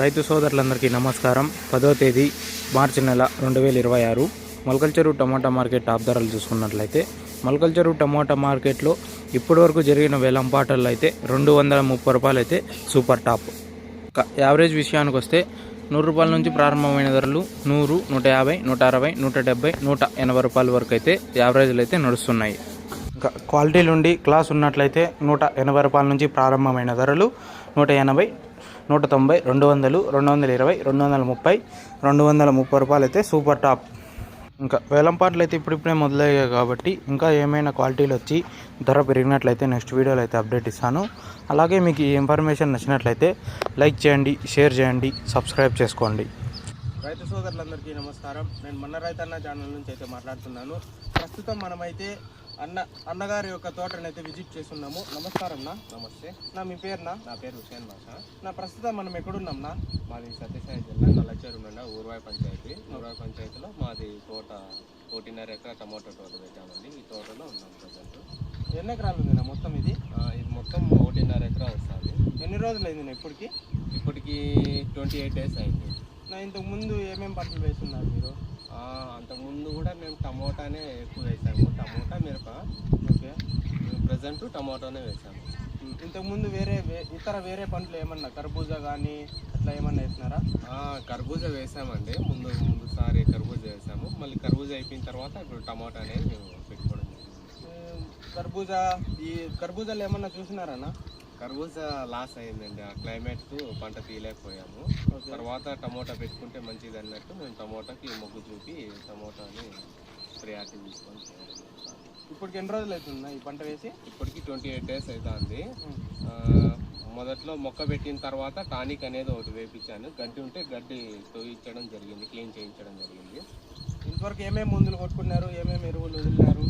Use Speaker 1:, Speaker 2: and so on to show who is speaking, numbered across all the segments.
Speaker 1: రైతు సోదరులందరికీ నమస్కారం. 10వ తేదీ మార్చి నెల 2026 మొలకల్చెరువు టమాటా మార్కెట్ టాప్ ధరలు చూసుకున్నట్లయితే మొలకల్చెరువు టమాటా మార్కెట్లో ఇప్పటివరకు జరిగిన వేలంపాటల్లో అయితే 230 రూపాయలు అయితే సూపర్ టాప్. యావరేజ్ విషయానికి వస్తే 100 రూపాయల నుంచి ప్రారంభమైన ధరలు 100, 150, 160, 170, 180 రూపాయల వరకు అయితే యావరేజ్లు అయితే నడుస్తున్నాయి. ఇంకా క్వాలిటీలు ఉండి క్లాస్ ఉన్నట్లయితే 180 రూపాయల నుంచి ప్రారంభమైన ధరలు 180, 190, 200, 220, 230, 230 రూపాయలు అయితే సూపర్ టాప్. ఇంకా వేలంపాట్లు అయితే ఇప్పుడిప్పుడే మొదలయ్యాయి కాబట్టి ఇంకా ఏమైనా క్వాలిటీలు వచ్చి ధర పెరిగినట్లయితే నెక్స్ట్ వీడియోలో అయితే అప్డేట్ ఇస్తాను. అలాగే మీకు ఈ ఇన్ఫర్మేషన్ నచ్చినట్లయితే లైక్ చేయండి, షేర్ చేయండి, సబ్స్క్రైబ్ చేసుకోండి. రైతు సోదరులందరికీ నమస్కారం. నేను మన రైతన్న ఛానల్ నుంచి అయితే మాట్లాడుతున్నాను. ప్రస్తుతం మనమైతే అన్నగారి యొక్క తోటనైతే విజిట్ చేస్తున్నాము. నమస్కారం నా. నమస్తే నా. మీ పేరునా? నా పేరు హుసేన్ బాషా. నా ప్రస్తుతం మనం ఎక్కడున్నాంనా? మాది సత్యసాయి జిల్లా నల్లచెరు నుండి ఊర్వాయి పంచాయతీలో మాది తోట 1.5 ఎకరా టమాటో తోట పెట్టామండి. ఈ తోటలో ఉన్నాం ప్రజెంట్. ఎన్ని ఎకరాలు ఉంది నా మొత్తం? ఇది మొత్తం 1.5 ఎకరా వస్తుంది. ఎన్ని రోజులు అయింది ఇప్పటికి? 28 days అయింది. నా ఇంతకుముందు ఏమేమి పంటలు వేస్తున్నారు మీరు? అంతకుముందు కూడా మేము టమోటానే ఎక్కువ వేసాము. టమోటా, మిరప. ఓకే. ప్రజెంట్ టమోటానే వేసాము. ఇంతకుముందు వేరే పంటలు ఏమన్నా కర్బూజా కానీ అట్లా ఏమన్నా వేసినారా? కర్బూజా వేసామండి. ముందుసారి కర్బూజా వేసాము. మళ్ళీ కర్బూజా అయిపోయిన తర్వాత ఇప్పుడు టమోటా అనేది మేము పెట్టుకోవడం జరిగింది. ఈ కర్బూజాలు ఏమన్నా చూసినారన్నా? కర్బూజా లాస్ అయిందండి. ఆ క్లైమేట్కు పంట తీయలేకపోయాము. తర్వాత టమోటా పెట్టుకుంటే మంచిది అన్నట్టు మేము టమోటాకి మొగ్గు చూపి టమోటాని ప్రియారిటీ తీసుకొని. ఇప్పటికి ఎన్ని రోజులు అవుతుందా ఈ పంట వేసి? ఇప్పటికి 28 days అవుతుంది. మొదట్లో మొక్క పెట్టిన తర్వాత టానిక్ అనేది ఒకటి వేయించాను. గడ్డి ఉంటే గడ్డి తోయించడం జరిగింది, క్లీన్ చేయించడం జరిగింది. ఇంతవరకు ఏమేమి మందులు కొట్టుకున్నారు, ఏమేమి ఎరువులు వదిలినారు?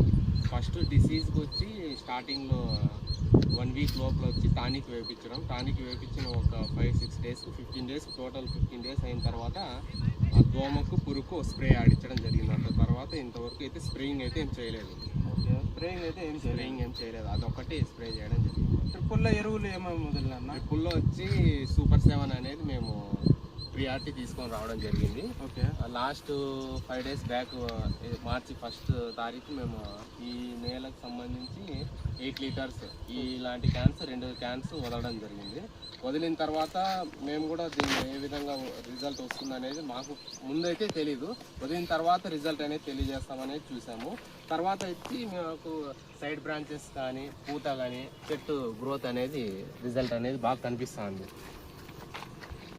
Speaker 1: ఫస్ట్ డిసీజ్కి వచ్చి స్టార్టింగ్లో 1 week లోపల వచ్చి టానిక్ వేయించడం. టానిక్ వేయించిన ఒక 5-6 days, 15 days, టోటల్ 15 days అయిన తర్వాత ఆ దోమకు పురుకు స్ప్రే ఆడించడం జరిగింది. అంత తర్వాత ఇంతవరకు అయితే స్ప్రేయింగ్ అయితే ఏం చేయలేదు. స్ప్రేయింగ్ ఏం చేయలేదు. అదొకటి స్ప్రే చేయడం జరిగింది. ట్రిప్పుల్లో ఎరువులు ఏమేమి వదిలినా? ట్రిప్పుల్లో వచ్చి సూపర్ 7 అనేది మేము ప్రియారిటీ తీసుకొని రావడం జరిగింది. ఓకే. లాస్ట్ 5 days బ్యాక్ మార్చి 1st తారీఖు మేము ఈ నేలకు సంబంధించి 8 liters ఇలాంటి క్యాన్స్ 2 క్యాన్స్ వదలడం జరిగింది. వదిలిన తర్వాత మేము కూడా దీన్ని ఏ విధంగా రిజల్ట్ వస్తుంది అనేది మాకు ముందైతే తెలీదు. వదిలిన తర్వాత రిజల్ట్ అనేది తెలియజేస్తామనేది చూసాము. తర్వాత వచ్చి మాకు సైడ్ బ్రాంచెస్ కానీ పూత కానీ చెట్టు గ్రోత్ అనేది రిజల్ట్ అనేది బాగా కనిపిస్తుంది.